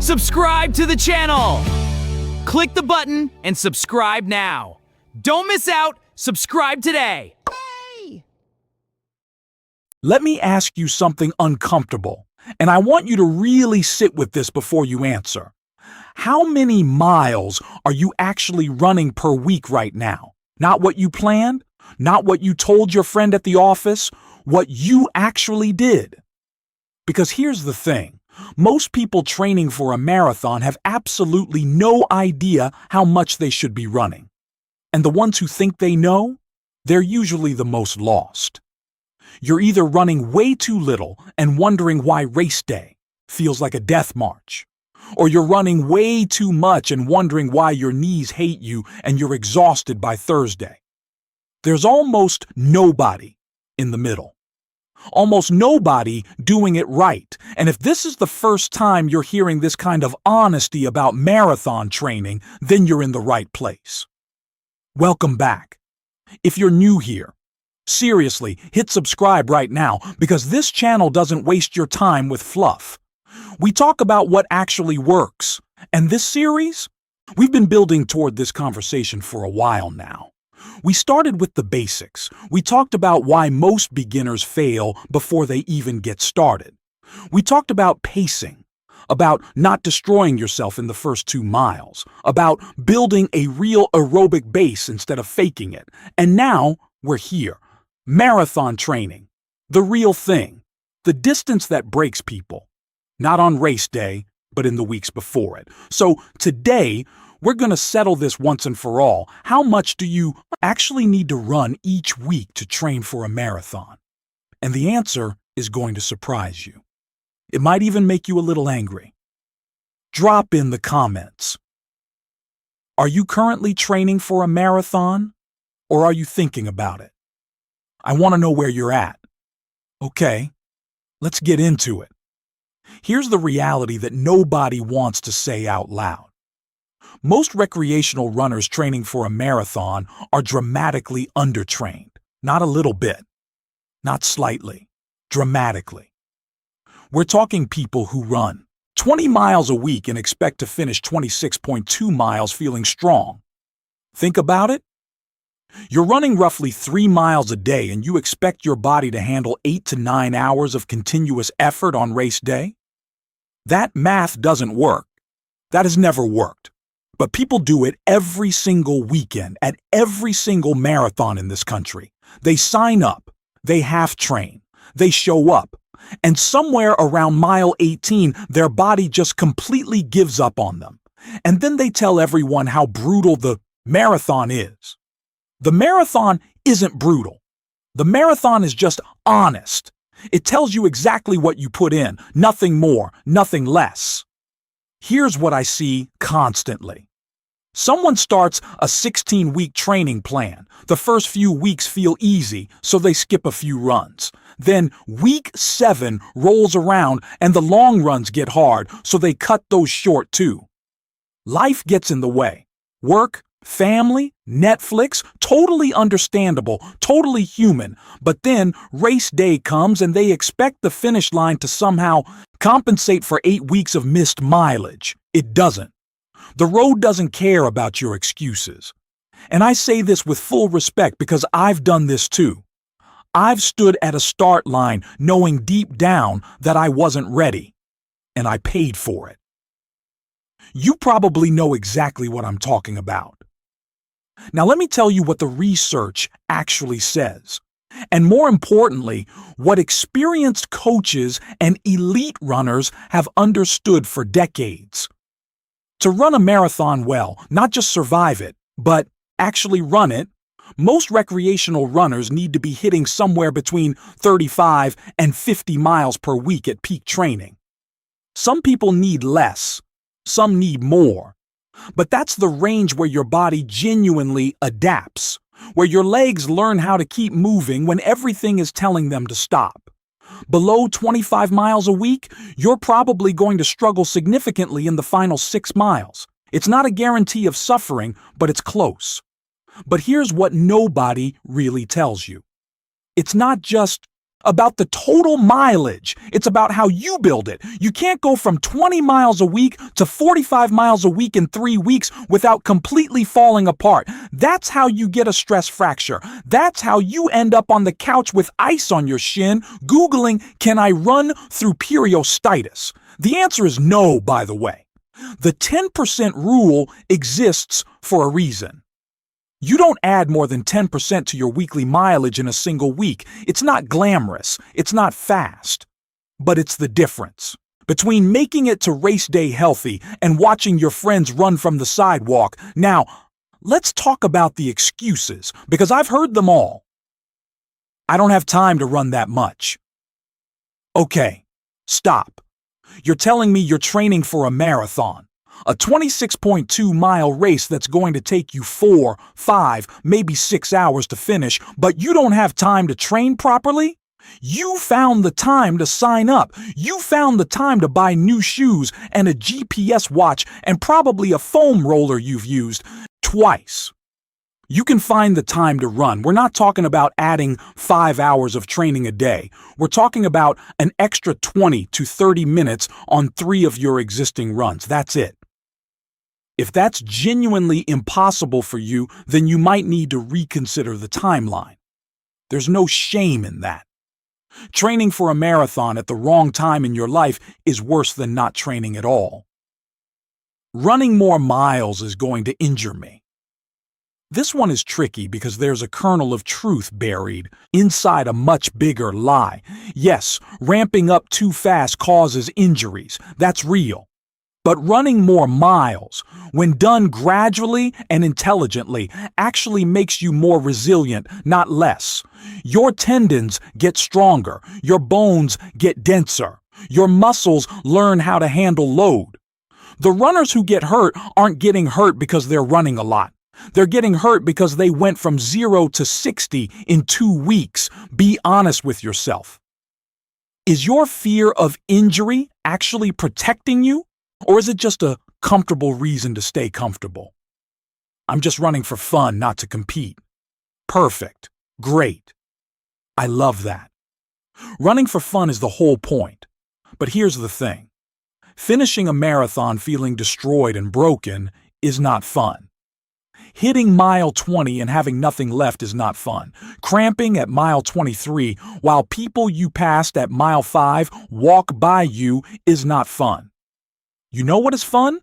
Subscribe to the channel! Click the button and subscribe now. Don't miss out, subscribe today! Let me ask you something uncomfortable, and I want you to really sit with this before you answer. How many miles are you actually running per week right now? Not what you planned, not what you told your friend at the office, what you actually did. Because here's the thing, most people training for a marathon have absolutely no idea how much they should be running. And the ones who think they know, they're usually the most lost. You're either running way too little and wondering why race day feels like a death march, or you're running way too much and wondering why your knees hate you and you're exhausted by Thursday. There's almost nobody in the middle. Almost nobody doing it right. And if this is the first time you're hearing this kind of honesty about marathon training, then you're in the right place. Welcome back. If you're new here, seriously, hit subscribe right now because this channel doesn't waste your time with fluff. We talk about what actually works. And this series, we've been building toward this conversation for a while now. We started with the basics. We talked about why most beginners fail before they even get started. We talked about pacing, about not destroying yourself in the first 2 miles, about building a real aerobic base instead of faking it. And now we're here. Marathon training, the real thing, the distance that breaks people, not on race day, but in the weeks before it. So today, we're going to settle this once and for all. How much do you actually need to run each week to train for a marathon? And the answer is going to surprise you. It might even make you a little angry. Drop in the comments. Are you currently training for a marathon, or are you thinking about it? I want to know where you're at. Okay, let's get into it. Here's the reality that nobody wants to say out loud. Most recreational runners training for a marathon are dramatically undertrained. Not a little bit, not slightly, dramatically. We're talking people who run 20 miles a week and expect to finish 26.2 miles feeling strong. Think about it. You're running roughly 3 miles a day and you expect your body to handle 8 to 9 hours of continuous effort on race day? That math doesn't work. That has never worked. But people do it every single weekend at every single marathon in this country. They sign up, they half train, they show up, and somewhere around mile 18, their body just completely gives up on them. And then they tell everyone how brutal the marathon is. The marathon isn't brutal. The marathon is just honest. It tells you exactly what you put in, nothing more, nothing less. Here's what I see constantly. Someone starts a 16-week training plan. The first few weeks feel easy, so they skip a few runs. Then week 7 rolls around and the long runs get hard, so they cut those short too. Life gets in the way. Work, family, Netflix, totally understandable, totally human. But then race day comes and they expect the finish line to somehow compensate for 8 weeks of missed mileage. It doesn't. The road doesn't care about your excuses. And I say this with full respect because I've done this too. I've stood at a start line knowing deep down that I wasn't ready, and I paid for it. You probably know exactly what I'm talking about. Now let me tell you what the research actually says, and more importantly, what experienced coaches and elite runners have understood for decades. To run a marathon well, not just survive it, but actually run it, most recreational runners need to be hitting somewhere between 35 and 50 miles per week at peak training. Some people need less, some need more. But that's the range where your body genuinely adapts, where your legs learn how to keep moving when everything is telling them to stop. Below 25 miles a week, you're probably going to struggle significantly in the final 6 miles. It's not a guarantee of suffering, but it's close. But here's what nobody really tells you. It's not just about the total mileage. It's about how you build it. You can't go from 20 miles a week to 45 miles a week in 3 weeks without completely falling apart. That's how you get a stress fracture. That's how you end up on the couch with ice on your shin, Googling, "Can I run through periostitis?" The answer is no, by the way. The 10% rule exists for a reason. You don't add more than 10% to your weekly mileage in a single week. It's not glamorous. It's not fast. But it's the difference between making it to race day healthy and watching your friends run from the sidewalk. Now, let's talk about the excuses, because I've heard them all. "I don't have time to run that much." Okay, stop. You're telling me you're training for a marathon. A 26.2-mile race that's going to take you 4, 5, maybe 6 hours to finish, but you don't have time to train properly? You found the time to sign up. You found the time to buy new shoes and a GPS watch and probably a foam roller you've used twice. You can find the time to run. We're not talking about adding 5 hours of training a day. We're talking about an extra 20 to 30 minutes on 3 of your existing runs. That's it. If that's genuinely impossible for you, then you might need to reconsider the timeline. There's no shame in that. Training for a marathon at the wrong time in your life is worse than not training at all. Running more miles is going to injure me. This one is tricky because there's a kernel of truth buried inside a much bigger lie. Yes, ramping up too fast causes injuries. That's real. But running more miles, when done gradually and intelligently, actually makes you more resilient, not less. Your tendons get stronger, your bones get denser, your muscles learn how to handle load. The runners who get hurt aren't getting hurt because they're running a lot. They're getting hurt because they went from 0 to 60 in 2 weeks. Be honest with yourself. Is your fear of injury actually protecting you? Or is it just a comfortable reason to stay comfortable? "I'm just running for fun, not to compete." Perfect. Great. I love that. Running for fun is the whole point. But here's the thing. Finishing a marathon feeling destroyed and broken is not fun. Hitting mile 20 and having nothing left is not fun. Cramping at mile 23 while people you passed at mile 5 walk by you is not fun. You know what is fun?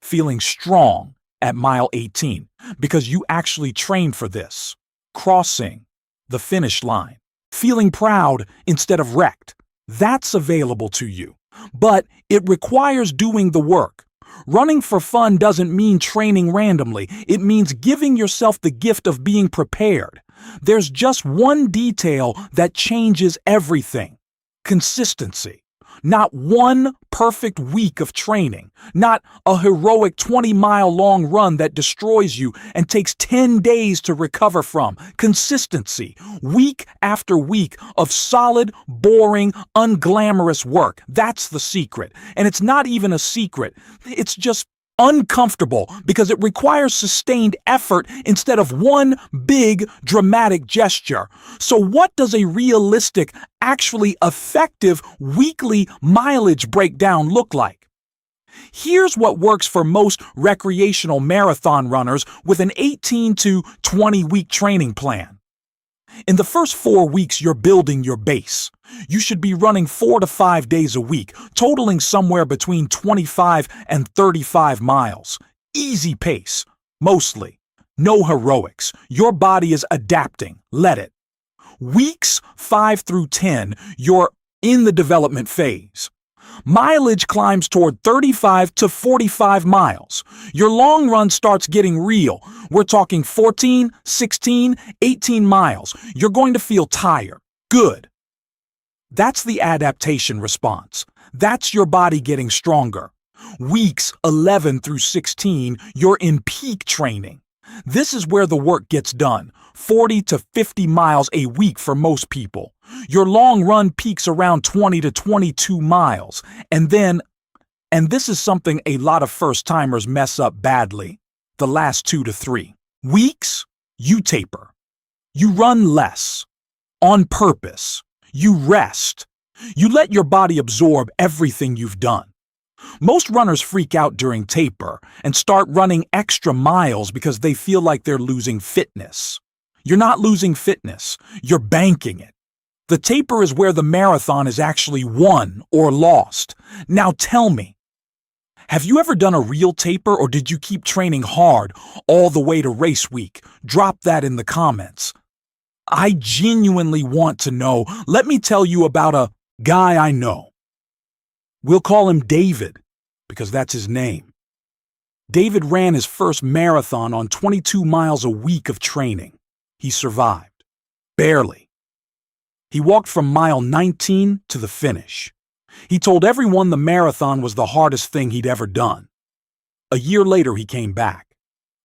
Feeling strong at mile 18, because you actually trained for this. Crossing the finish line. Feeling proud instead of wrecked. That's available to you. But it requires doing the work. Running for fun doesn't mean training randomly. It means giving yourself the gift of being prepared. There's just one detail that changes everything. Consistency. Not one perfect week of training, not a heroic 20-mile-long run that destroys you and takes 10 days to recover from. Consistency, week after week of solid, boring, unglamorous work. That's the secret. And it's not even a secret. It's just uncomfortable because it requires sustained effort instead of one big dramatic gesture. So what does a realistic, actually effective weekly mileage breakdown look like? Here's what works for most recreational marathon runners with an 18 to 20 week training plan. In the first 4 weeks, you're building your base. You should be running 4 to 5 days a week, totaling somewhere between 25 and 35 miles. Easy pace, mostly. No heroics. Your body is adapting. Let it. Weeks 5 through 10, you're in the development phase. Mileage climbs toward 35 to 45 miles. Your long run starts getting real. We're talking 14, 16, 18 miles. You're going to feel tired. Good. That's the adaptation response. That's your body getting stronger. Weeks 11 through 16, you're in peak training. This is where the work gets done. 40 to 50 miles a week for most people. Your long run peaks around 20 to 22 miles. And this is something a lot of first-timers mess up badly, the last 2 to 3 weeks, you taper. You run less. On purpose. You rest. You let your body absorb everything you've done. Most runners freak out during taper and start running extra miles because they feel like they're losing fitness. You're not losing fitness, you're banking it. The taper is where the marathon is actually won or lost. Now tell me, have you ever done a real taper, or did you keep training hard all the way to race week? Drop that in the comments. I genuinely want to know. Let me tell you about a guy I know. We'll call him David, because that's his name. David ran his first marathon on 22 miles a week of training. He survived. Barely. He walked from mile 19 to the finish. He told everyone the marathon was the hardest thing he'd ever done. A year later, he came back.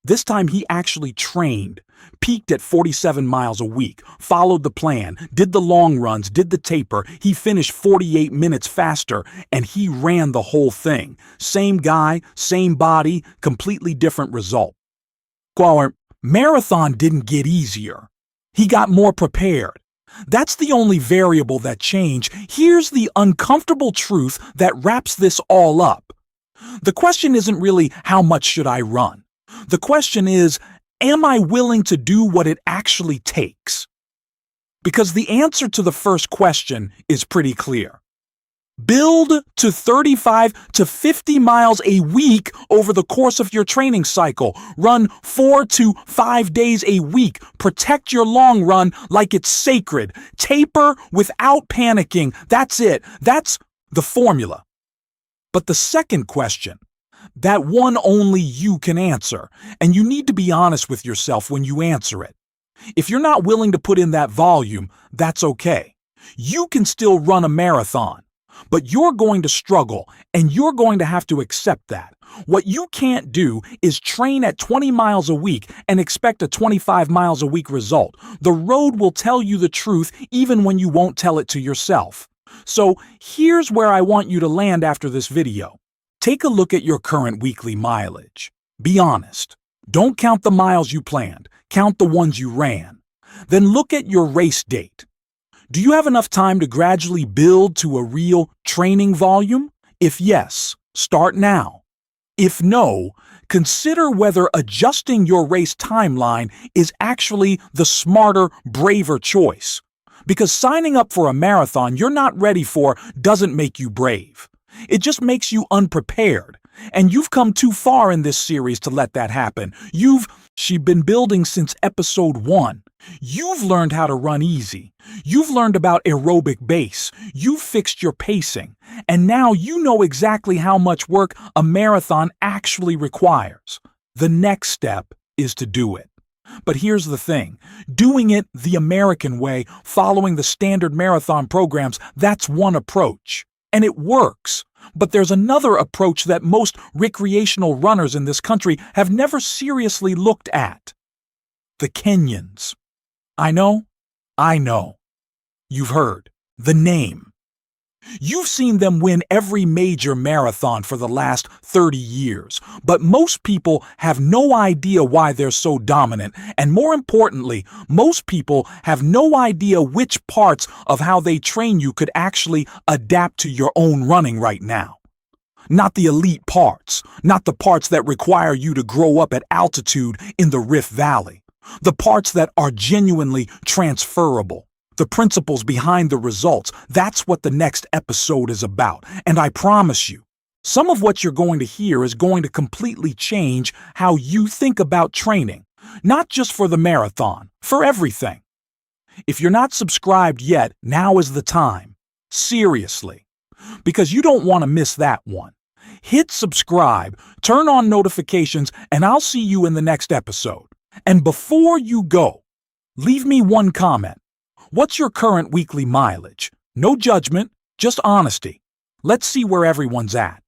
This time he actually trained, peaked at 47 miles a week, followed the plan, did the long runs, did the taper. He finished 48 minutes faster, and he ran the whole thing. Same guy, same body, completely different result. Our marathon didn't get easier. He got more prepared. That's the only variable that changed. Here's the uncomfortable truth that wraps this all up. The question isn't really how much should I run? The question is, am I willing to do what it actually takes? Because the answer to the first question is pretty clear. Build to 35 to 50 miles a week over the course of your training cycle. Run 4 to 5 days a week. Protect your long run like it's sacred. Taper without panicking. That's it. That's the formula. But the second question, that one only you can answer, and you need to be honest with yourself when you answer it. If you're not willing to put in that volume, that's okay. You can still run a marathon. But you're going to struggle, and you're going to have to accept that. What you can't do is train at 20 miles a week and expect a 25 miles a week result. The road will tell you the truth even when you won't tell it to yourself. So here's where I want you to land after this video. Take a look at your current weekly mileage. Be honest. Don't count the miles you planned. Count the ones you ran. Then look at your race date. Do you have enough time to gradually build to a real training volume? If yes, start now. If no, consider whether adjusting your race timeline is actually the smarter, braver choice. Because signing up for a marathon you're not ready for doesn't make you brave. It just makes you unprepared. And you've come too far in this series to let that happen. She's been building since episode 1. You've learned how to run easy. You've learned about aerobic base. You've fixed your pacing. And now you know exactly how much work a marathon actually requires. The next step is to do it. But here's the thing. Doing it the American way, following the standard marathon programs, that's one approach. And it works. But there's another approach that most recreational runners in this country have never seriously looked at. The Kenyans. I know. You've heard. The name. You've seen them win every major marathon for the last 30 years, but most people have no idea why they're so dominant, and more importantly, most people have no idea which parts of how they train you could actually adapt to your own running right now. Not the elite parts, not the parts that require you to grow up at altitude in the Rift Valley, the parts that are genuinely transferable. The principles behind the results, that's what the next episode is about. And I promise you, some of what you're going to hear is going to completely change how you think about training. Not just for the marathon, for everything. If you're not subscribed yet, now is the time. Seriously. Because you don't want to miss that one. Hit subscribe, turn on notifications, and I'll see you in the next episode. And before you go, leave me one comment. What's your current weekly mileage? No judgment, just honesty. Let's see where everyone's at.